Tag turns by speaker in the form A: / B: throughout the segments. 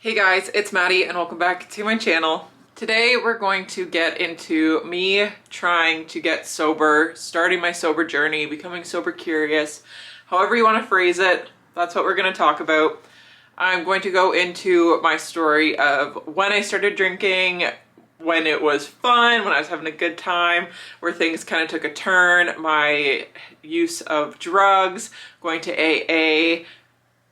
A: Hey guys, it's Maddie and welcome back to my channel. Today we're going to get into me trying to get sober, starting my sober journey, becoming sober curious, however you want to phrase it. That's what we're going to talk about. I'm going to go into my story of when I started drinking, when it was fun, when I was having a good time, where things kind of took a turn, my use of drugs, going to AA,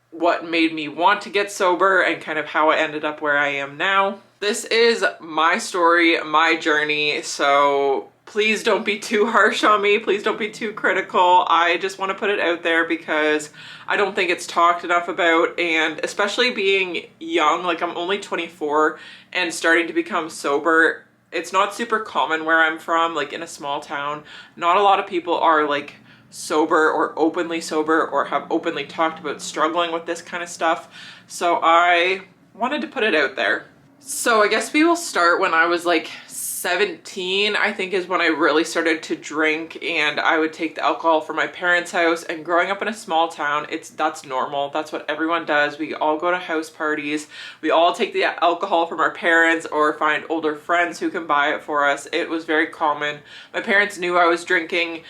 A: what made me want to get sober, and kind of how I ended up where I am now. This is my story, my journey, so please don't be too harsh on me. Please don't be too critical. I just want to put it out there because I don't think it's talked enough about, and especially being young, like I'm only 24 and starting to become sober. It's not super common where I'm from, like in a small town. Not a lot of people are like sober or openly sober or have openly talked about struggling with this kind of stuff. So I wanted to put it out there. So I guess we will start when I was like 17, I think is when I really started to drink, and I would take the alcohol from my parents' house. And growing up in a small town, that's normal. That's what everyone does. We all go to house parties. We all take the alcohol from our parents or find older friends who can buy it for us. It was very common. My parents knew I was drinking.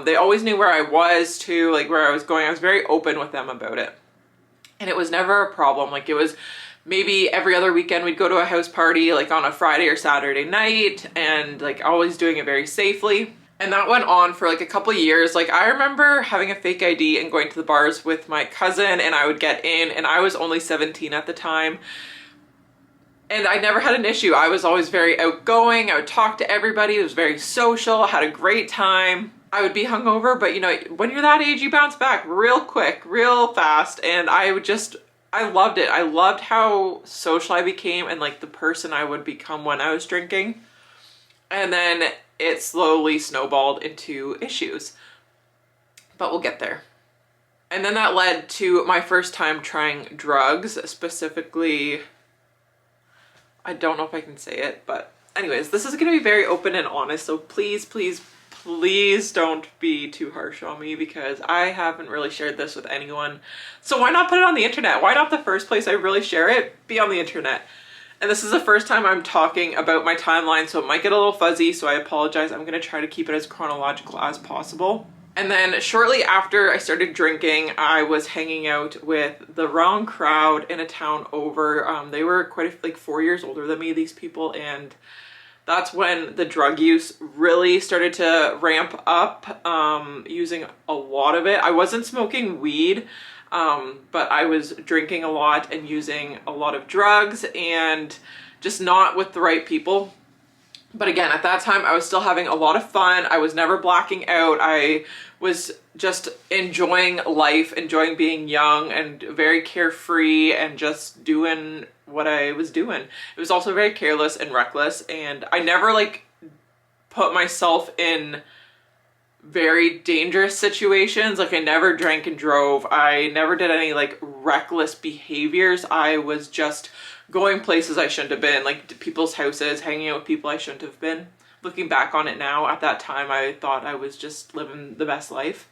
A: They always knew where I was too, like where I was going. I was very open with them about it. And it was never a problem. Like it was maybe every other weekend we'd go to a house party, like on a Friday or Saturday night, and like always doing it very safely. And that went on for like a couple years. Like I remember having a fake ID and going to the bars with my cousin, and I would get in, and I was only 17 at the time. And I never had an issue. I was always very outgoing. I would talk to everybody. It was very social. I had a great time. I would be hungover, but you know, when you're that age, you bounce back real quick, real fast. And I loved it. I loved how social I became and like the person I would become when I was drinking. And then it slowly snowballed into issues, but we'll get there. And then that led to my first time trying drugs, specifically, I don't know if I can say it, but anyways, this is going to be very open and honest. So please, please, please don't be too harsh on me because I haven't really shared this with anyone. So why not put it on the internet? Why not the first place I really share it be on the internet? And this is the first time I'm talking about my timeline, so it might get a little fuzzy, so I apologize. I'm going to try to keep it as chronological as possible. And then shortly after I started drinking, I was hanging out with the wrong crowd in a town over. They were like 4 years older than me, these people, and that's when the drug use really started to ramp up, using a lot of it. I wasn't smoking weed, but I was drinking a lot and using a lot of drugs, and just not with the right people. But again, at that time, I was still having a lot of fun. I was never blacking out. I was just enjoying life, enjoying being young and very carefree and just doing what I was doing. It was also very careless and reckless, and I never like put myself in very dangerous situations. Like I never drank and drove. I never did any like reckless behaviors. I was just going places I shouldn't have been, like people's houses, hanging out with people I shouldn't have been. Looking back on it now, at that time I thought I was just living the best life.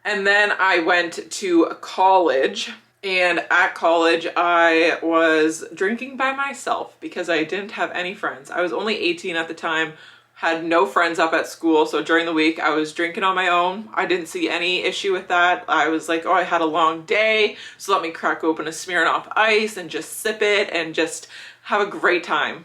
A: And then I went to college, and at college I was drinking by myself because I didn't have any friends. I was only 18 at the time, had no friends up at school, so during the week I was drinking on my own. I didn't see any issue with that. I was like, oh, I had a long day, so let me crack open a Smirnoff Ice and just sip it and just have a great time.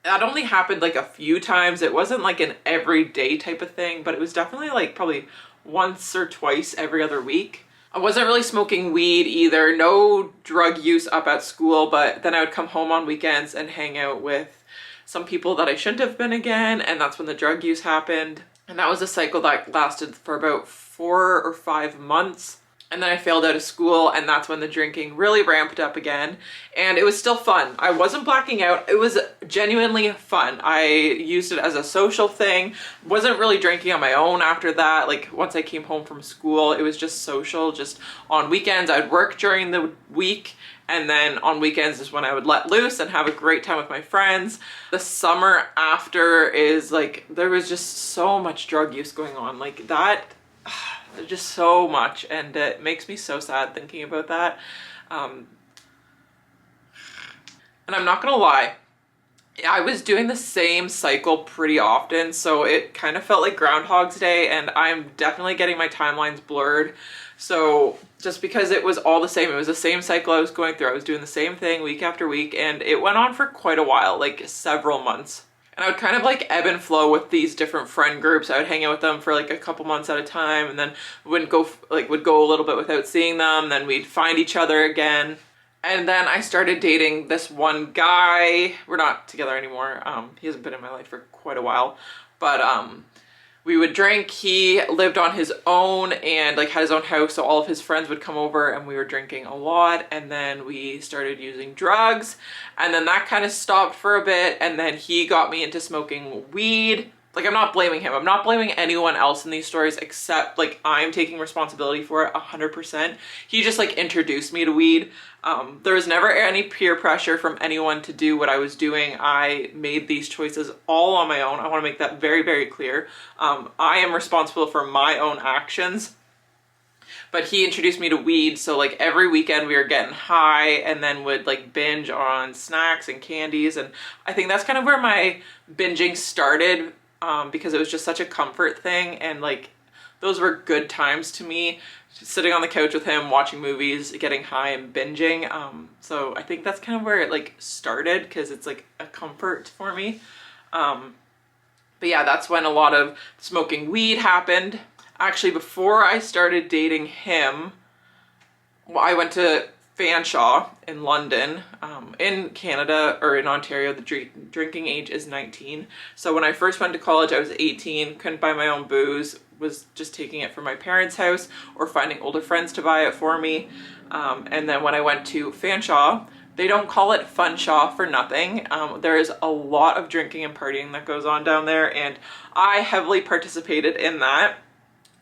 A: That only happened like a few times. It wasn't like an everyday type of thing, but it was definitely like probably once or twice every other week. I wasn't really smoking weed either, no drug use up at school, but then I would come home on weekends and hang out with some people that I shouldn't have been again, and that's when the drug use happened. And that was a cycle that lasted for about 4 or 5 months. And then I failed out of school, and that's when the drinking really ramped up again. And it was still fun. I wasn't blacking out. It was genuinely fun. I used it as a social thing. Wasn't really drinking on my own after that. Like once I came home from school, it was just social. Just on weekends, I'd work during the week, and then on weekends is when I would let loose and have a great time with my friends. The summer after is like, there was just so much drug use going on. Like that, just so much, and it makes me so sad thinking about that. And I'm not gonna lie, I was doing the same cycle pretty often, so it kind of felt like Groundhog's Day, and I'm definitely getting my timelines blurred. So just because it was all the same, it was the same cycle I was going through. I was doing the same thing week after week, and it went on for quite a while, like several months. And I would kind of like ebb and flow with these different friend groups. I would hang out with them for like a couple months at a time, and then would go a little bit without seeing them. Then we'd find each other again. And then I started dating this one guy. We're not together anymore. He hasn't been in my life for quite a while, but we would drink. He lived on his own and like had his own house, so all of his friends would come over and we were drinking a lot. And then we started using drugs, and then that kind of stopped for a bit, and then he got me into smoking weed. Like, I'm not blaming him. I'm not blaming anyone else in these stories, except like I'm taking responsibility for it 100%. He just like introduced me to weed. There was never any peer pressure from anyone to do what I was doing. I made these choices all on my own. I want to make that very, very clear. I am responsible for my own actions. But he introduced me to weed, so like every weekend we were getting high and then would like binge on snacks and candies. And I think that's kind of where my binging started, because it was just such a comfort thing, and like those were good times to me, just sitting on the couch with him, watching movies, getting high and binging. So I think that's kind of where it like started, because it's like a comfort for me. But yeah, that's when a lot of smoking weed happened. Actually, before I started dating him, I went to Fanshawe in London. In Canada, or in Ontario, the drinking age is 19. So when I first went to college, I was 18, couldn't buy my own booze, was just taking it from my parents' house or finding older friends to buy it for me. And then when I went to Fanshawe, they don't call it Funshawe for nothing. There is a lot of drinking and partying that goes on down there, and I heavily participated in that.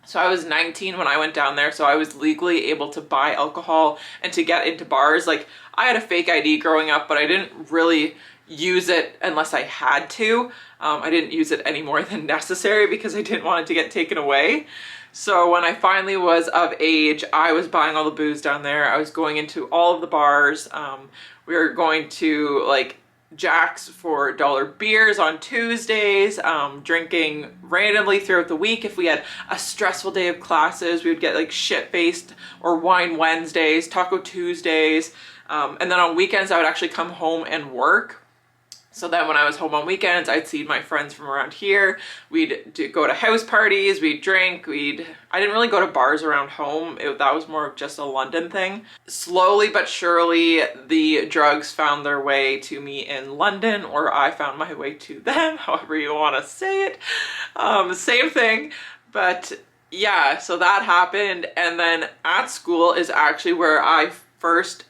A: So I was 19 when I went down there, so I was legally able to buy alcohol and to get into bars. Like, I had a fake ID growing up, but I didn't really use it unless I had to. I didn't use it any more than necessary because I didn't want it to get taken away. So when I finally was of age, I was buying all the booze down there. I was going into all of the bars. We were going to like Jack's for $1 beers on Tuesdays, drinking randomly throughout the week. If we had a stressful day of classes, we would get like shit-faced, or wine Wednesdays, taco Tuesdays. And then on weekends, I would actually come home and work. So then when I was home on weekends, I'd see my friends from around here. We'd go to house parties, we'd drink, I didn't really go to bars around home. That was more of just a London thing. Slowly but surely, the drugs found their way to me in London, or I found my way to them, however you want to say it. Same thing, but yeah, so that happened. And then at school is actually where I first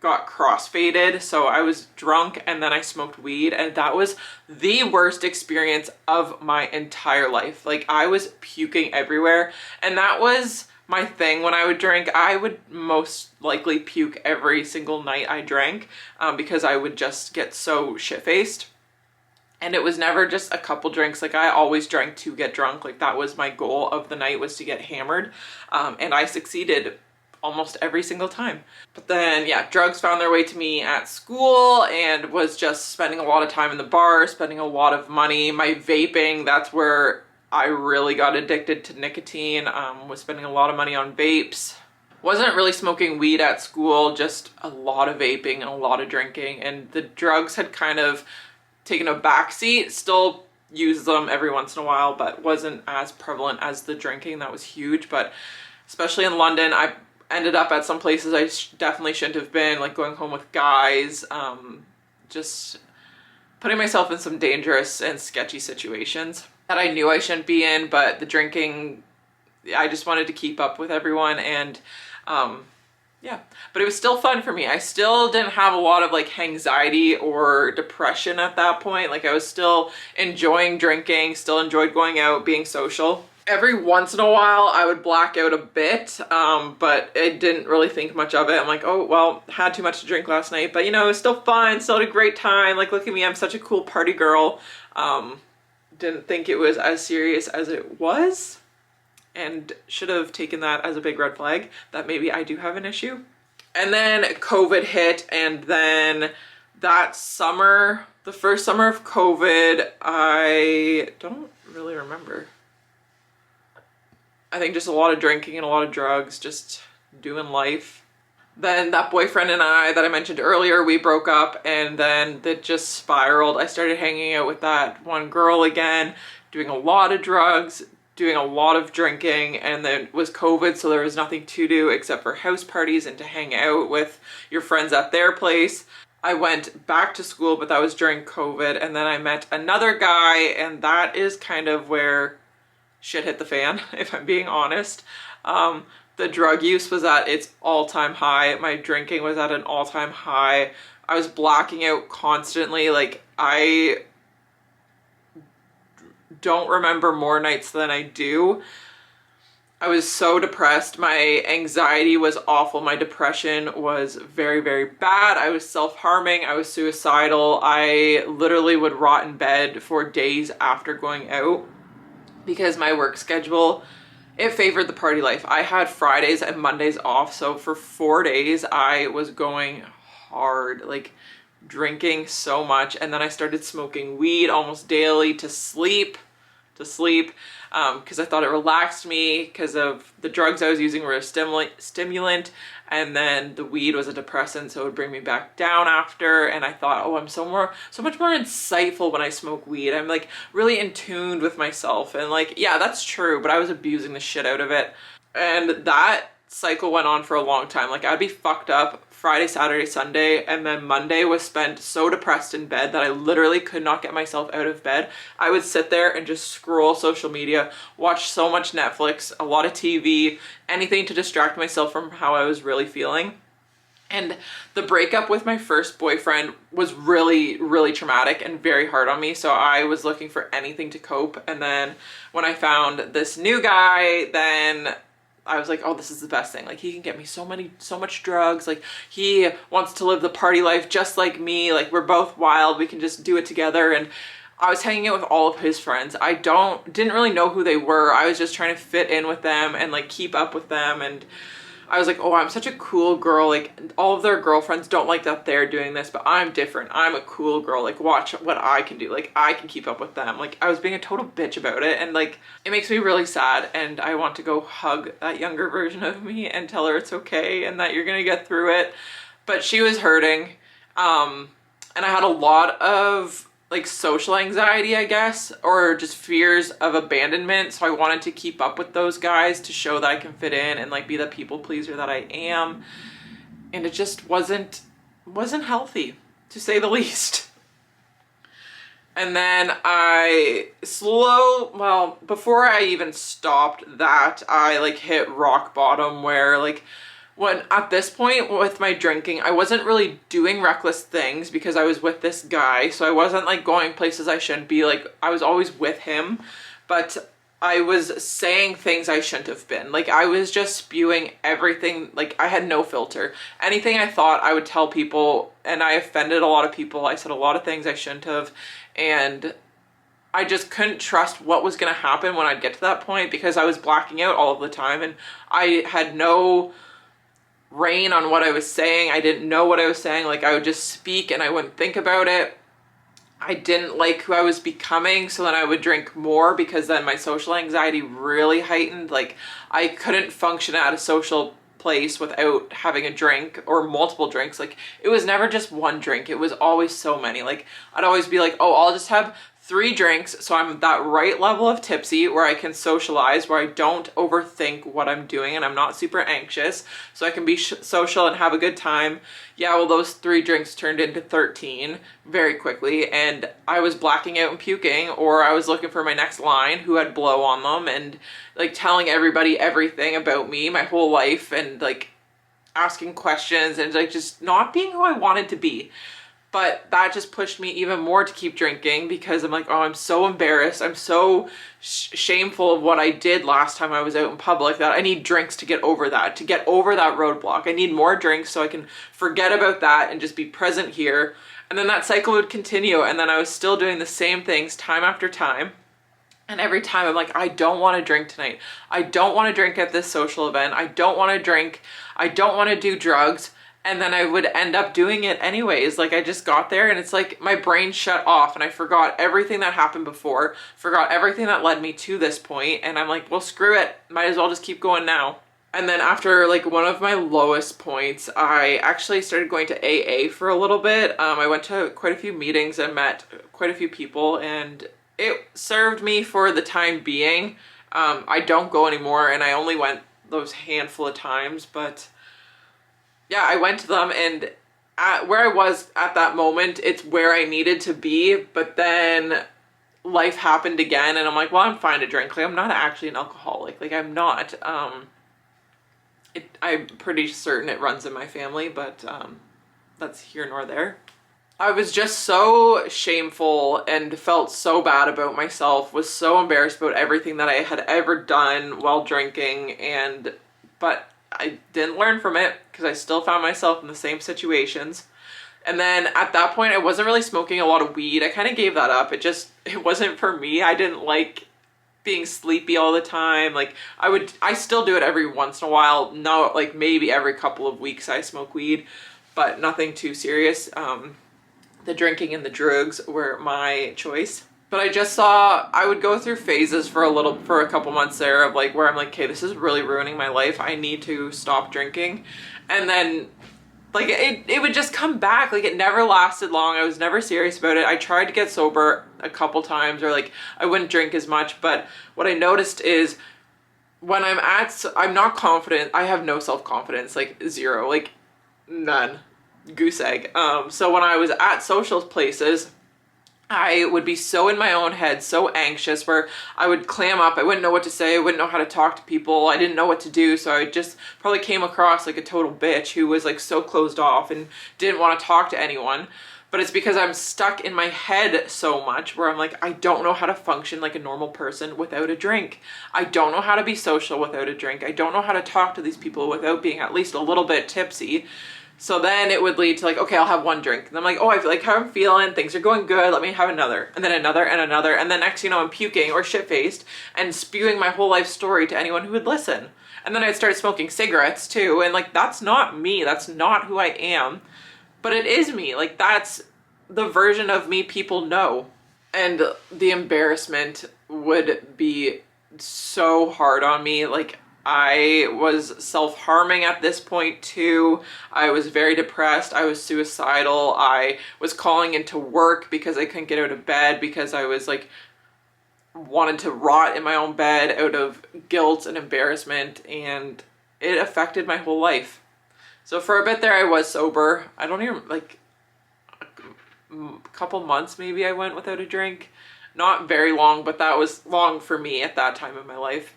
A: got crossfaded. So I was drunk and then I smoked weed, and that was the worst experience of my entire life. Like, I was puking everywhere, and that was my thing when I would drink. I would most likely puke every single night I drank, because I would just get so shit-faced. And it was never just a couple drinks. Like, I always drank to get drunk. Like, that was my goal of the night, was to get hammered. And I succeeded almost every single time. But then, yeah, drugs found their way to me at school, and was just spending a lot of time in the bar, spending a lot of money. My vaping, that's where I really got addicted to nicotine, was spending a lot of money on vapes. Wasn't really smoking weed at school, just a lot of vaping and a lot of drinking, and the drugs had kind of taken a backseat. Still use them every once in a while, but wasn't as prevalent as the drinking. That was huge. But especially in London, I ended up at some places I definitely shouldn't have been, like going home with guys, just putting myself in some dangerous and sketchy situations that I knew I shouldn't be in. But the drinking, I just wanted to keep up with everyone, and yeah, but it was still fun for me. I still didn't have a lot of like anxiety or depression at that point. Like, I was still enjoying drinking, still enjoyed going out, being social. Every once in a while I would black out a bit, but I didn't really think much of it. I'm like, oh, well, had too much to drink last night, but you know, it was still fun, still had a great time. Like, look at me, I'm such a cool party girl. Didn't think it was as serious as it was, and should have taken that as a big red flag that maybe I do have an issue. And then COVID hit, and then that summer, the first summer of COVID, I don't really remember. I think just a lot of drinking and a lot of drugs, just doing life. Then that boyfriend and I that I mentioned earlier, we broke up, and then it just spiraled. I started hanging out with that one girl again, doing a lot of drugs, doing a lot of drinking, and then it was COVID, so there was nothing to do except for house parties and to hang out with your friends at their place. I went back to school, but that was during COVID, and then I met another guy, and that is kind of where shit hit the fan, if I'm being honest. The drug use was at its all-time high. My drinking was at an all-time high. I was blacking out constantly. Like, I don't remember more nights than I do. I was so depressed. My anxiety was awful. My depression was very, very bad. I was self-harming. I was suicidal. I literally would rot in bed for days after going out because my work schedule, it favored the party life. I had Fridays and Mondays off, so for 4 days I was going hard, like drinking so much, and then I started smoking weed almost daily to sleep, because I thought it relaxed me because of the drugs I was using were a stimulant, and then the weed was a depressant, so it would bring me back down after. And I thought, oh, I'm so much more insightful when I smoke weed. I'm like really in tune with myself, and like, yeah, that's true, but I was abusing the shit out of it. And that cycle went on for a long time. Like, I'd be fucked up Friday, Saturday, Sunday, and then Monday was spent so depressed in bed that I literally could not get myself out of bed. I would sit there and just scroll social media, watch so much Netflix, a lot of TV, anything to distract myself from how I was really feeling. And the breakup with my first boyfriend was really, really traumatic and very hard on me. So I was looking for anything to cope. And then when I found this new guy, then I was like, oh, this is the best thing. Like, he can get me so much drugs. Like, he wants to live the party life just like me. Like, we're both wild. We can just do it together. And I was hanging out with all of his friends. I didn't really know who they were. I was just trying to fit in with them and like keep up with them. And I was like, oh, I'm such a cool girl. Like, all of their girlfriends don't like that they're doing this, but I'm different. I'm a cool girl. Like, watch what I can do. Like, I can keep up with them. Like, I was being a total bitch about it. And like, it makes me really sad. And I want to go hug that younger version of me and tell her it's okay and that you're going to get through it. But she was hurting. And I had a lot of like social anxiety, I guess, or just fears of abandonment. So I wanted to keep up with those guys to show that I can fit in and like be the people pleaser that I am. And it just wasn't healthy, to say the least. And then before I even stopped that, I like hit rock bottom where like, when at this point with my drinking, I wasn't really doing reckless things because I was with this guy. So I wasn't like going places I shouldn't be. Like, I was always with him, but I was saying things I shouldn't have been. Like, I was just spewing everything. Like, I had no filter. Anything I thought I would tell people, and I offended a lot of people. I said a lot of things I shouldn't have, and I just couldn't trust what was going to happen when I'd get to that point because I was blacking out all of the time, and I had no rein on what I was saying. I didn't know what I was saying. Like, I would just speak and I wouldn't think about it. I didn't like who I was becoming, so then I would drink more because then my social anxiety really heightened. Like, I couldn't function at a social place without having a drink or multiple drinks. Like, it was never just one drink. It was always so many. Like, I'd always be like, oh, I'll just have 3 drinks so I'm that right level of tipsy where I can socialize, where I don't overthink what I'm doing and I'm not super anxious, so I can be social and have a good time. Yeah, well, those 3 drinks turned into 13 very quickly, and I was blacking out and puking, or I was looking for my next line who had blow on them and like telling everybody everything about me, my whole life, and like asking questions and like just not being who I wanted to be. But that just pushed me even more to keep drinking because I'm like, oh, I'm so embarrassed. I'm so shameful of what I did last time I was out in public that I need drinks to get over that, roadblock. I need more drinks so I can forget about that and just be present here. And then that cycle would continue. And then I was still doing the same things time after time. And every time I'm like, I don't want to drink tonight. I don't want to drink at this social event. I don't want to drink. I don't want to do drugs. And then I would end up doing it anyways. Like I just got there and it's like my brain shut off and I forgot everything that happened before, forgot everything that led me to this point, and I'm like, well, screw it. Might as well just keep going now. And then after like one of my lowest points, I actually started going to AA for a little bit. I went to quite a few meetings and met quite a few people, and it served me for the time being. I don't go anymore, and I only went those handful of times, but yeah, I went to them, and at where I was at that moment, it's where I needed to be. But then life happened again, and I'm like, well, I'm fine to drink. Like I'm not actually an alcoholic. Like I'm not. I'm pretty certain it runs in my family, but that's here nor there. I was just so shameful and felt so bad about myself, was so embarrassed about everything that I had ever done while drinking, but I didn't learn from it because I still found myself in the same situations. And then at that point, I wasn't really smoking a lot of weed. I kind of gave that up. It wasn't for me. I didn't like being sleepy all the time. Like I still do it every once in a while. No, like maybe every couple of weeks I smoke weed, but nothing too serious. The drinking and the drugs were my choice. But I just saw, I would go through phases for a couple months there of like, where I'm like, okay, this is really ruining my life. I need to stop drinking. And then like it would just come back. Like it never lasted long. I was never serious about it. I tried to get sober a couple times, or like I wouldn't drink as much. But what I noticed is when I'm not confident. I have no self-confidence, like zero, like none, goose egg. So when I was at social places, I would be so in my own head, so anxious, where I would clam up. I wouldn't know what to say. I wouldn't know how to talk to people. I didn't know what to do. So I just probably came across like a total bitch who was like so closed off and didn't want to talk to anyone. But it's because I'm stuck in my head so much where I'm like, I don't know how to function like a normal person without a drink. I don't know how to be social without a drink. I don't know how to talk to these people without being at least a little bit tipsy. So then it would lead to like, okay, I'll have one drink. And I'm like, oh, I feel like how I'm feeling. Things are going good. Let me have another. And then another and another. And then next, I'm puking or shit-faced and spewing my whole life story to anyone who would listen. And then I'd start smoking cigarettes too. And like, that's not me. That's not who I am. But it is me. Like, that's the version of me people know. And the embarrassment would be so hard on me. Like, I was self-harming at this point too. I was very depressed. I was suicidal. I was calling into work because I couldn't get out of bed because I was like wanted to rot in my own bed out of guilt and embarrassment, and it affected my whole life. So for a bit there I was sober. I don't even, like a couple months maybe I went without a drink. Not very long, but that was long for me at that time of my life.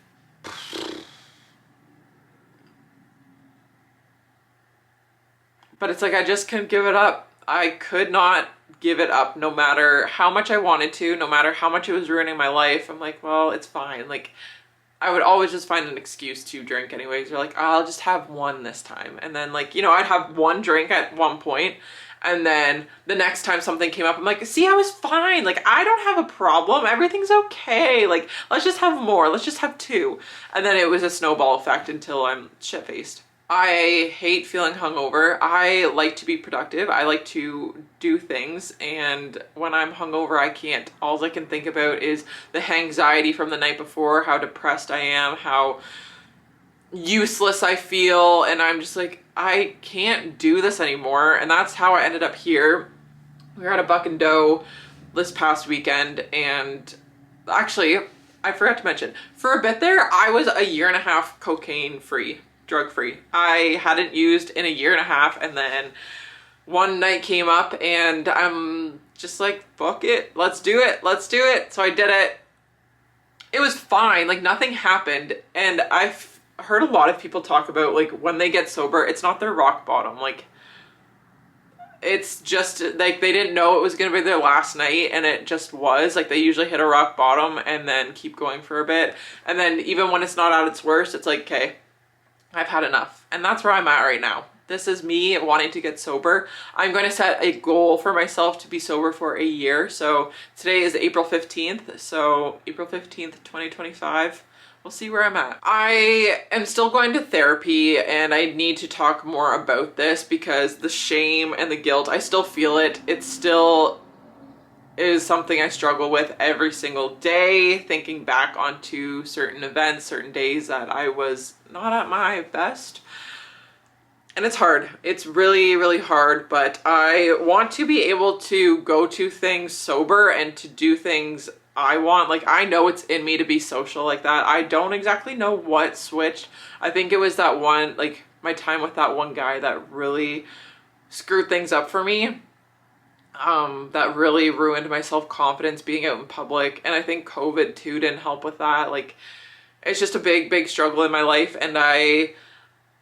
A: But it's like, I just couldn't give it up. I could not give it up no matter how much I wanted to, no matter how much it was ruining my life. I'm like, well, it's fine. Like, I would always just find an excuse to drink anyways. Or like, oh, I'll just have one this time. And then like, I'd have one drink at one point, and then the next time something came up, I'm like, see, I was fine. Like, I don't have a problem. Everything's okay. Like, let's just have more. Let's just have two. And then it was a snowball effect until I'm shit-faced. I hate feeling hungover. I like to be productive. I like to do things, and when I'm hungover, I can't. All I can think about is the anxiety from the night before, how depressed I am, how useless I feel, and I'm just like, I can't do this anymore. And that's how I ended up here. We were at a Buck and Doe this past weekend, and actually, I forgot to mention, for a bit there, I was a year and a half cocaine free. Drug free. I hadn't used in a year and a half, and then one night came up and I'm just like, fuck it, let's do it. So I did it. It was fine, like nothing happened. And I've heard a lot of people talk about like when they get sober, it's not their rock bottom. Like, it's just like they didn't know it was gonna be their last night, and it just was. Like, they usually hit a rock bottom and then keep going for a bit, and then even when it's not at its worst, it's like, okay, I've had enough. And that's where I'm at right now. This is me wanting to get sober. I'm going to set a goal for myself to be sober for a year. So today is April 15th. So April 15th, 2025. we'll see where I'm at. I am still going to therapy and I need to talk more about this because the shame and the guilt, I still feel it. It still is something I struggle with every single day, thinking back onto certain events, certain days that I was not at my best. And it's hard. It's really, really hard, but I want to be able to go to things sober and to do things I want. Like, I know it's in me to be social like that. I don't exactly know what switched. I think it was that one, like my time with that one guy that really screwed things up for me. That really ruined my self-confidence being out in public. And I think COVID too didn't help with that. Like, it's just a big, big struggle in my life. And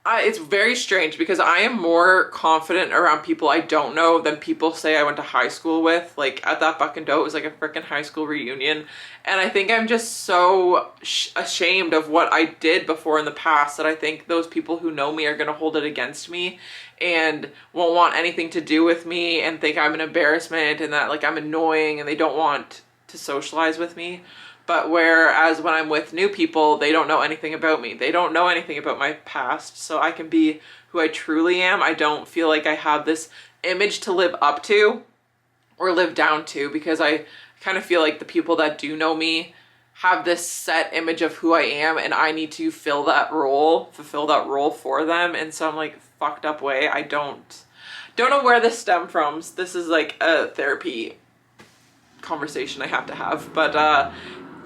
A: it's very strange because I am more confident around people I don't know than people say I went to high school with. Like, at that Buck and Doe, it was like a freaking high school reunion. And I think I'm just so ashamed of what I did before in the past that I think those people who know me are going to hold it against me and won't want anything to do with me and think I'm an embarrassment and that, like, I'm annoying and they don't want to socialize with me. But whereas when I'm with new people, they don't know anything about me. They don't know anything about my past, so I can be who I truly am. I don't feel like I have this image to live up to or live down to, because I kind of feel like the people that do know me have this set image of who I am and I need to fulfill that role for them. And so I'm like, fucked up way. I don't know where this stemmed from. This is like a therapy conversation I have to have. But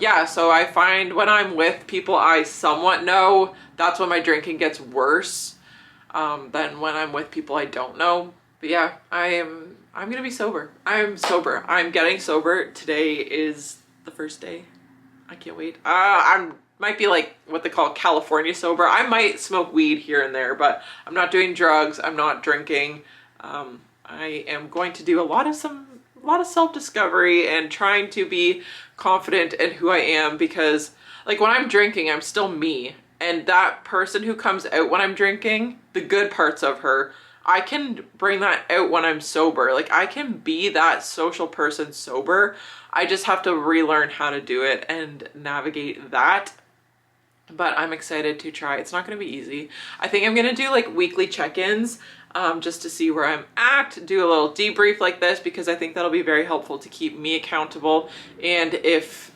A: yeah, so I find when I'm with people I somewhat know, that's when my drinking gets worse than when I'm with people I don't know. But yeah, I'm gonna be sober. I'm sober. I'm getting sober. Today is the first day. I can't wait. I might be like what they call California sober. I might smoke weed here and there, but I'm not doing drugs. I'm not drinking. I am going to do a lot of self-discovery and trying to be confident in who I am, because like when I'm drinking, I'm still me. And that person who comes out when I'm drinking, the good parts of her, I can bring that out when I'm sober. Like, I can be that social person sober. I just have to relearn how to do it and navigate that. But I'm excited to try. It's not going to be easy. I think I'm going to do like weekly check-ins just to see where I'm at, do a little debrief like this, because I think that'll be very helpful to keep me accountable. And if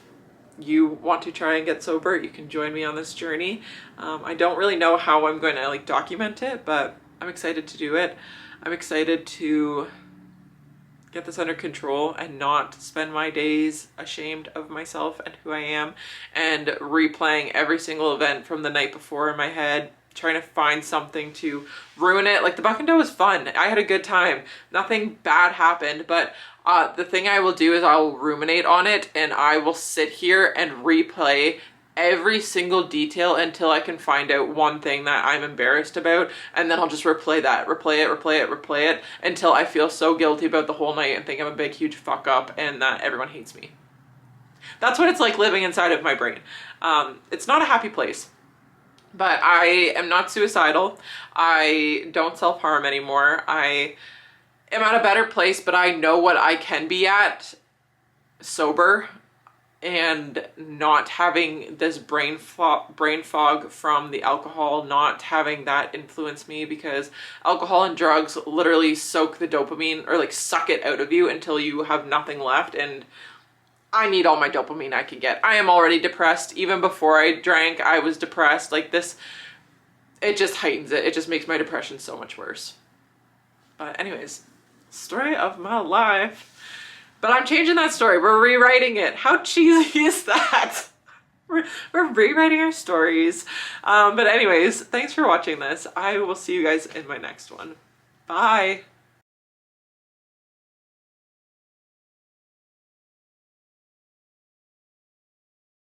A: you want to try and get sober, you can join me on this journey. I don't really know how I'm going to like document it, but I'm excited to do it. I'm excited to get this under control and not spend my days ashamed of myself and who I am and replaying every single event from the night before in my head, trying to find something to ruin it. Like, the Buck and Doe was fun. I had a good time. Nothing bad happened, but the thing I will do is I'll ruminate on it and I will sit here and replay every single detail until I can find out one thing that I'm embarrassed about, and then I'll just replay it until I feel so guilty about the whole night and think I'm a big huge fuck up and that everyone hates me. That's what it's like living inside of my brain. It's not a happy place, but I am not suicidal. I don't self-harm anymore. I am at a better place, but I know what I can be at sober and not having this brain fog from the alcohol, not having that influence me, because alcohol and drugs literally soak the dopamine, or like suck it out of you until you have nothing left. And I need all my dopamine I can get. I am already depressed. Even before I drank, I was depressed. Like, this, it just heightens it. It just makes my depression so much worse. But anyways, story of my life. But I'm changing that story. We're rewriting it. How cheesy is that? We're rewriting our stories. But anyways, thanks for watching this. I will see you guys in my next one. Bye.